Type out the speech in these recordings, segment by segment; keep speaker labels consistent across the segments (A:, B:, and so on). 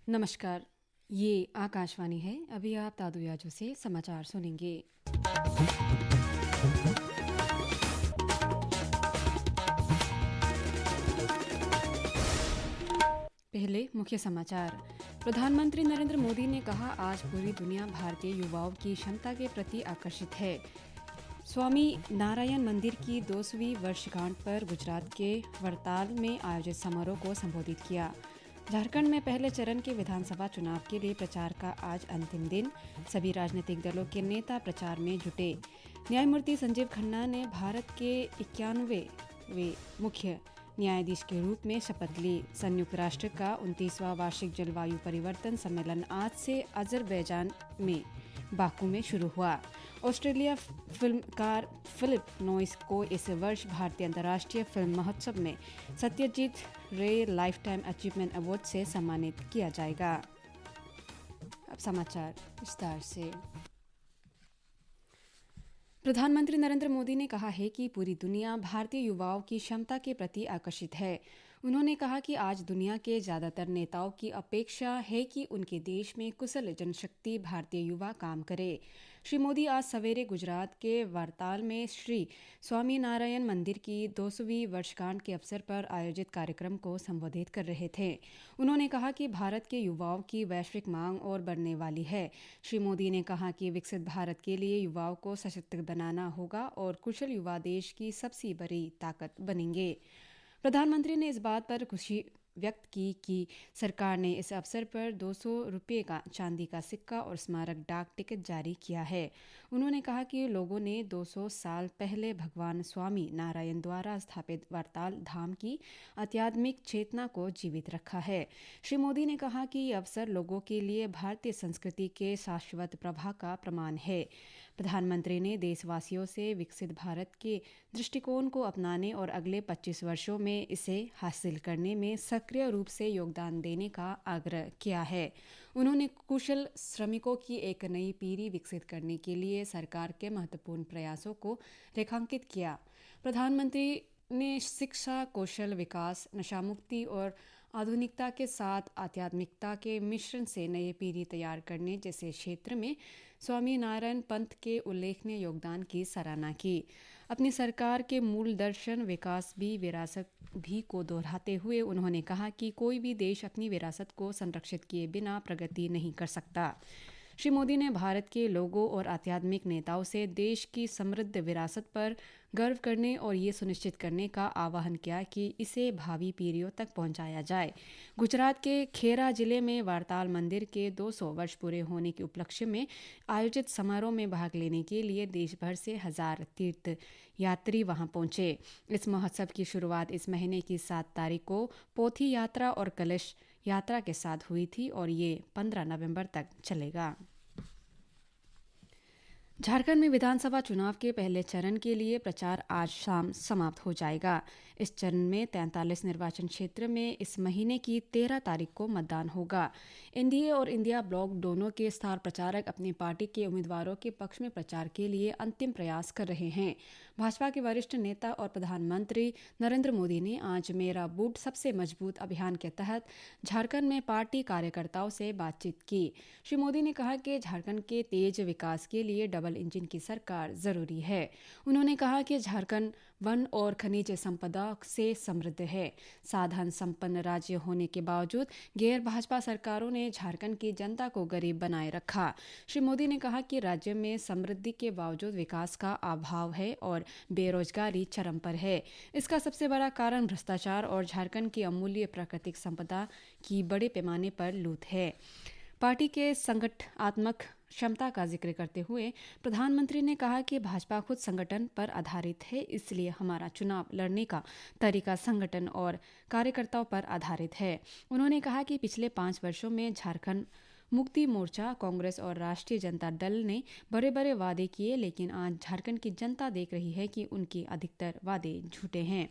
A: नमस्कार। ये आकाशवाणी है। अभी आप तादुयाजो से समाचार सुनेंगे। पहले मुख्य समाचार। प्रधानमंत्री नरेंद्र मोदी ने कहा, आज पूरी दुनिया भारतीय युवाओं की क्षमता के प्रति आकर्षित है। स्वामी नारायण मंदिर की 200वीं वर्षगांठ पर गुजरात के वरताल में आयोजित समारोह को संबोधित किया। झारखंड में पहले चरण के विधानसभा चुनाव के लिए प्रचार का आज अंतिम दिन। सभी राजनीतिक दलों के नेता प्रचार में जुटे। न्यायमूर्ति संजीव खन्ना ने भारत के 91वें मुख्य न्यायाधीश के रूप में शपथ ली। संयुक्त राष्ट्र का 29वां वार्षिक जलवायु परिवर्तन सम्मेलन आज से अजरबैजान में बाकू में शुरू हुआ। ऑस्ट्रेलिया फिल्मकार फिलिप नॉइस को इस वर्ष भारतीय अंतर्राष्ट्रीय फिल्म महोत्सव में सत्यजीत रे लाइफ टाइम अचीवमेंट अवार्ड से सम्मानित किया जाएगा। अब समाचार विस्तार से। प्रधानमंत्री नरेंद्र मोदी ने कहा है कि पूरी दुनिया भारतीय युवाओं की क्षमता के प्रति आकर्षित है। उन्होंने कहा कि आज दुनिया के ज़्यादातर नेताओं की अपेक्षा है कि उनके देश में कुशल जनशक्ति भारतीय युवा काम करे। श्री मोदी आज सवेरे गुजरात के वरताल में श्री स्वामी नारायण मंदिर की 200वीं वर्षगांठ के अवसर पर आयोजित कार्यक्रम को संबोधित कर रहे थे। उन्होंने कहा कि भारत के युवाओं की वैश्विक मांग और बढ़ने वाली है। श्री मोदी ने कहा कि विकसित भारत के लिए युवाओं को सशक्त बनाना होगा और कुशल युवा देश की सबसे बड़ी ताकत बनेंगे। प्रधानमंत्री ने इस बात पर खुशी व्यक्त की कि सरकार ने इस अवसर पर 200 रुपये का चांदी का सिक्का और स्मारक डाक टिकट जारी किया है। उन्होंने कहा कि लोगों ने 200 साल पहले भगवान स्वामी नारायण द्वारा स्थापित वरताल धाम की आध्यात्मिक चेतना को जीवित रखा है। श्री मोदी ने कहा कि ये अवसर लोगों के लिए भारतीय संस्कृति के शाश्वत प्रभाव का प्रमाण है। प्रधानमंत्री ने देशवासियों से विकसित भारत के दृष्टिकोण को अपनाने और अगले 25 वर्षों में इसे हासिल करने में सक्रिय रूप से योगदान देने का आग्रह किया है। उन्होंने कुशल श्रमिकों की एक नई पीढ़ी विकसित करने के लिए सरकार के महत्वपूर्ण प्रयासों को रेखांकित किया। प्रधानमंत्री ने शिक्षा, कौशल विकास, नशामुक्ति और आधुनिकता के साथ आध्यात्मिकता के मिश्रण से नई पीढ़ी तैयार करने जैसे क्षेत्र में स्वामी नारायण पंथ के उल्लेखनीय योगदान की सराहना की। अपनी सरकार के मूल दर्शन विकास भी विरासत भी को दोहराते हुए उन्होंने कहा कि कोई भी देश अपनी विरासत को संरक्षित किए बिना प्रगति नहीं कर सकता। श्री मोदी ने भारत के लोगों और आध्यात्मिक नेताओं से देश की समृद्ध विरासत पर गर्व करने और ये सुनिश्चित करने का आह्वान किया कि इसे भावी पीढ़ियों तक पहुंचाया जाए। गुजरात के खेरा जिले में वरताल मंदिर के 200 वर्ष पूरे होने के उपलक्ष्य में आयोजित समारोह में भाग लेने के लिए देश भर से 1000 तीर्थ यात्री वहां पहुंचे। इस महोत्सव की शुरुआत इस महीने की 7 तारीख को पोथी यात्रा और कलश यात्रा के साथ हुई थी और ये 15 नवंबर तक चलेगा। झारखंड में विधानसभा चुनाव के पहले चरण के लिए प्रचार आज शाम समाप्त हो जाएगा। इस चरण में 43 निर्वाचन क्षेत्र में इस महीने की 13 तारीख को मतदान होगा। एनडीए और इंडिया ब्लॉक दोनों के स्टार प्रचारक अपनी पार्टी के उम्मीदवारों के पक्ष में प्रचार के लिए अंतिम प्रयास कर रहे हैं। भाजपा के वरिष्ठ नेता और प्रधानमंत्री नरेंद्र मोदी ने आज मेरा बूथ सबसे मजबूत अभियान के तहत झारखंड में पार्टी कार्यकर्ताओं से बातचीत की। श्री मोदी ने कहा कि झारखंड के तेज विकास के लिए डबल इंजन की सरकार जरूरी है। उन्होंने कहा कि झारखंड वन और खनिज संपदा से समृद्ध है। साधन संपन्न राज्य होने के बावजूद गैर भाजपा सरकारों ने झारखंड की जनता को गरीब बनाए रखा। श्री मोदी ने कहा कि राज्य में समृद्धि के बावजूद विकास का अभाव है और बेरोजगारी चरम पर है। इसका सबसे बड़ा कारण भ्रष्टाचार और झारखंड की अमूल्य प्राकृतिक संपदा की बड़े पैमाने पर लूट है। पार्टी के संगठनात्मक क्षमता का जिक्र करते हुए प्रधानमंत्री ने कहा कि भाजपा खुद संगठन पर आधारित है, इसलिए हमारा चुनाव लड़ने का तरीका संगठन और कार्यकर्ताओं पर आधारित है। उन्होंने कहा कि पिछले 5 वर्षों में झारखंड मुक्ति मोर्चा, कांग्रेस और राष्ट्रीय जनता दल ने बड़े बड़े वादे किए, लेकिन आज झारखंड की जनता देख रही है कि उनके अधिकतर वादे झूठे हैं।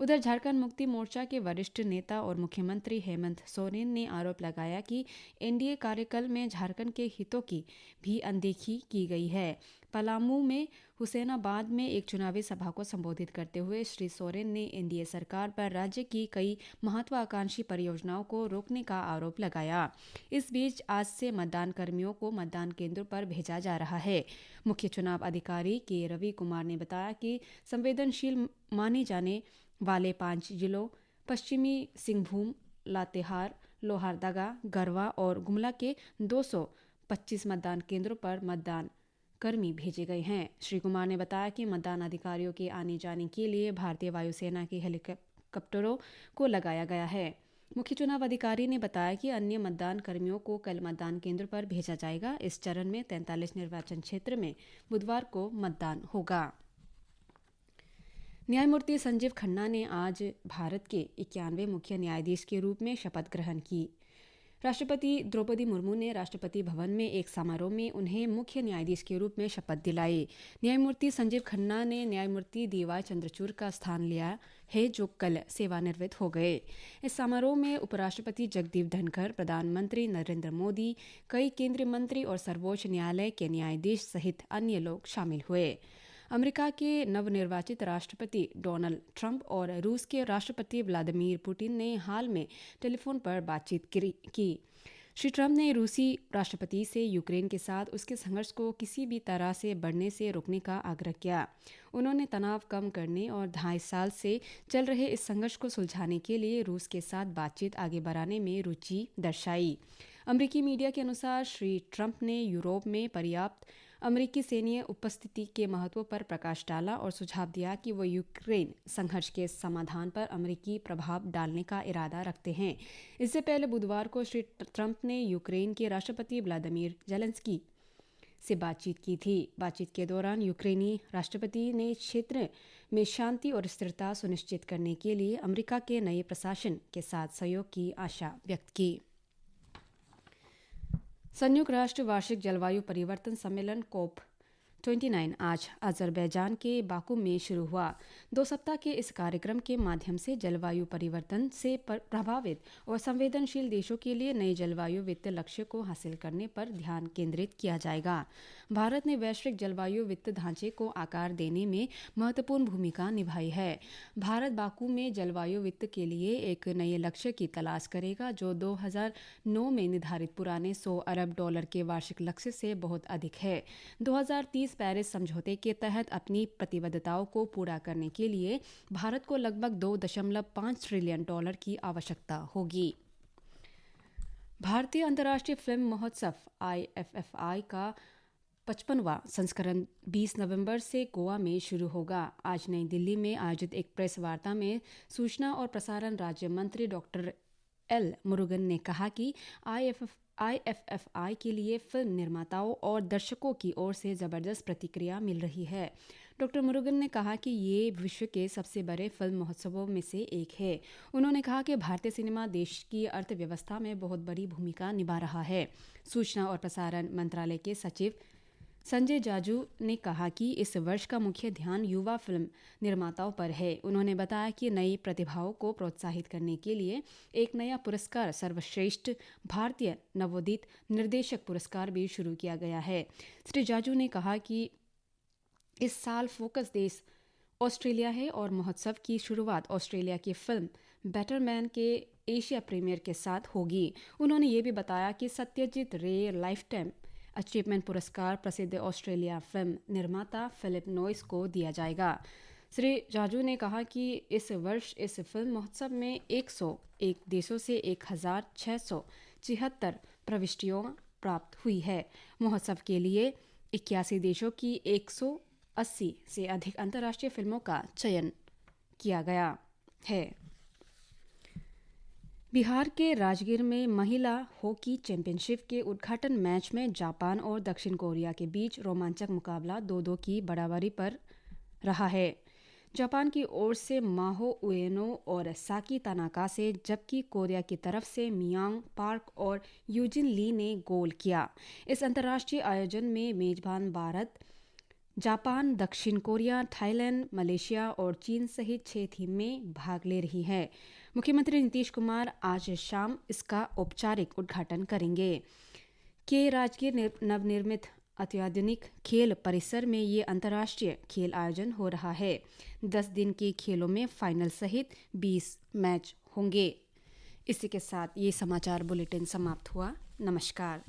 A: उधर झारखंड मुक्ति मोर्चा के वरिष्ठ नेता और मुख्यमंत्री हेमंत सोरेन ने आरोप लगाया कि एनडीए कार्यकाल में झारखंड के हितों की भी अनदेखी की गई है। पलामू में हुसैनाबाद में एक चुनावी सभा को संबोधित करते हुए श्री सोरेन ने एनडीए सरकार पर राज्य की कई महत्वाकांक्षी परियोजनाओं को रोकने का आरोप लगाया। इस बीच आज से मतदान कर्मियों को मतदान केंद्रों पर भेजा जा रहा है। मुख्य चुनाव अधिकारी के रवि कुमार ने बताया कि संवेदनशील माने जाने वाले 5 जिलों पश्चिमी सिंहभूम, लातेहार, लोहारदगा, गरवा और गुमला के 225 मतदान केंद्रों पर मतदान कर्मी भेजे गए हैं। श्री कुमार ने बताया कि मतदान अधिकारियों के आने जाने के लिए भारतीय वायुसेना के हेलीकॉप्टरों को लगाया गया है। मुख्य चुनाव अधिकारी ने बताया कि अन्य मतदान कर्मियों को कल मतदान केंद्र पर भेजा जाएगा। इस चरण में 43 निर्वाचन क्षेत्र में बुधवार को मतदान होगा। न्यायमूर्ति संजीव खन्ना ने आज भारत के 91वें मुख्य न्यायाधीश के रूप में शपथ ग्रहण की। राष्ट्रपति द्रौपदी मुर्मू ने राष्ट्रपति भवन में एक समारोह में उन्हें मुख्य न्यायाधीश के रूप में शपथ दिलाई। न्यायमूर्ति संजीव खन्ना ने न्यायमूर्ति डीवाई चंद्रचूड़ का स्थान लिया है, जो कल सेवानिवृत्त हो गए। इस समारोह में उपराष्ट्रपति जगदीप धनखड़, प्रधानमंत्री नरेंद्र मोदी, कई केंद्रीय मंत्री और सर्वोच्च न्यायालय के न्यायाधीश सहित अन्य लोग शामिल हुए। अमेरिका के नवनिर्वाचित राष्ट्रपति डोनाल्ड ट्रंप और रूस के राष्ट्रपति व्लादिमीर पुतिन ने हाल में टेलीफोन पर बातचीत की। श्री ट्रंप ने रूसी राष्ट्रपति से यूक्रेन के साथ उसके संघर्ष को किसी भी तरह से बढ़ने से रोकने का आग्रह किया। उन्होंने तनाव कम करने और 2.5 साल से चल रहे इस संघर्ष को सुलझाने के लिए रूस के साथ बातचीत आगे बढ़ाने में रुचि दर्शाई। अमेरिकी मीडिया के अनुसार श्री ट्रंप ने यूरोप में पर्याप्त अमेरिकी सैन्य उपस्थिति के महत्व पर प्रकाश डाला और सुझाव दिया कि वो यूक्रेन संघर्ष के समाधान पर अमेरिकी प्रभाव डालने का इरादा रखते हैं। इससे पहले बुधवार को श्री ट्रंप ने यूक्रेन के राष्ट्रपति व्लादिमीर ज़ेलेंस्की से बातचीत की थी। बातचीत के दौरान यूक्रेनी राष्ट्रपति ने क्षेत्र में शांति और स्थिरता सुनिश्चित करने के लिए अमेरिका के नए प्रशासन के साथ सहयोग की आशा व्यक्त की। संयुक्त राष्ट्र वार्षिक जलवायु परिवर्तन सम्मेलन COP29 आज अजरबैजान के बाकू में शुरू हुआ। 2 सप्ताह के इस कार्यक्रम के माध्यम से जलवायु परिवर्तन से प्रभावित और संवेदनशील देशों के लिए नए जलवायु वित्त लक्ष्य को हासिल करने पर ध्यान केंद्रित किया जाएगा। भारत ने वैश्विक जलवायु वित्त ढांचे को आकार देने में महत्वपूर्ण भूमिका निभाई है। भारत बाकू में जलवायु वित्त के लिए एक नए लक्ष्य की तलाश करेगा, जो 2009 में निर्धारित पुराने $100 अरब के वार्षिक लक्ष्य से बहुत अधिक है। 2030 पेरिस समझौते के तहत अपनी प्रतिबद्धताओं को पूरा करने के लिए भारत को लगभग $2.5 ट्रिलियन की आवश्यकता होगी। भारतीय अंतर्राष्ट्रीय फिल्म महोत्सव IFFI का 55वां संस्करण 20 नवंबर से गोवा में शुरू होगा। आज नई दिल्ली में आयोजित एक प्रेस वार्ता में सूचना और प्रसारण राज्य मंत्री डॉक्टर एल मुरुगन ने कहा कि IFFI के लिए फिल्म निर्माताओं और दर्शकों की ओर से जबरदस्त प्रतिक्रिया मिल रही है। डॉक्टर मुरुगन ने कहा कि ये विश्व के सबसे बड़े फिल्म महोत्सवों में से एक है। उन्होंने कहा कि भारतीय सिनेमा देश की अर्थव्यवस्था में बहुत बड़ी भूमिका निभा रहा है। सूचना और प्रसारण मंत्रालय के सचिव संजय जाजू ने कहा कि इस वर्ष का मुख्य ध्यान युवा फिल्म निर्माताओं पर है। उन्होंने बताया कि नई प्रतिभाओं को प्रोत्साहित करने के लिए एक नया पुरस्कार, सर्वश्रेष्ठ भारतीय नवोदित निर्देशक पुरस्कार भी शुरू किया गया है। श्री जाजू ने कहा कि इस साल फोकस देश ऑस्ट्रेलिया है और महोत्सव की शुरुआत ऑस्ट्रेलिया की फिल्म बेटर मैन के एशिया प्रीमियर के साथ होगी। उन्होंने ये भी बताया कि सत्यजीत रे लाइफ टाइम अचीवमेंट पुरस्कार प्रसिद्ध ऑस्ट्रेलिया फिल्म निर्माता फिलिप नॉइस को दिया जाएगा। श्री जाजू ने कहा कि इस वर्ष इस फिल्म महोत्सव में 101 देशों से 1676 प्रविष्टियाँ प्राप्त हुई है। महोत्सव के लिए 81 देशों की 180 से अधिक अंतर्राष्ट्रीय फिल्मों का चयन किया गया है। बिहार के राजगीर में महिला हॉकी चैंपियनशिप के उद्घाटन मैच में जापान और दक्षिण कोरिया के बीच रोमांचक मुकाबला 2-2 की बराबरी पर रहा है। जापान की ओर से माहो उएनो और साकी तानाका से, जबकि कोरिया की तरफ से मियांग पार्क और यूजिन ली ने गोल किया। इस अंतर्राष्ट्रीय आयोजन में मेजबान भारत जापान, दक्षिण कोरिया, थाईलैंड, मलेशिया और चीन सहित 6 थीम में भाग ले रही है। मुख्यमंत्री नीतीश कुमार आज शाम इसका औपचारिक उद्घाटन करेंगे। के राजकीय नवनिर्मित अत्याधुनिक खेल परिसर में ये अंतर्राष्ट्रीय खेल आयोजन हो रहा है। 10 दिन के खेलों में फाइनल सहित 20 मैच होंगे। इसी के साथ ये समाचार बुलेटिन समाप्त हुआ। नमस्कार।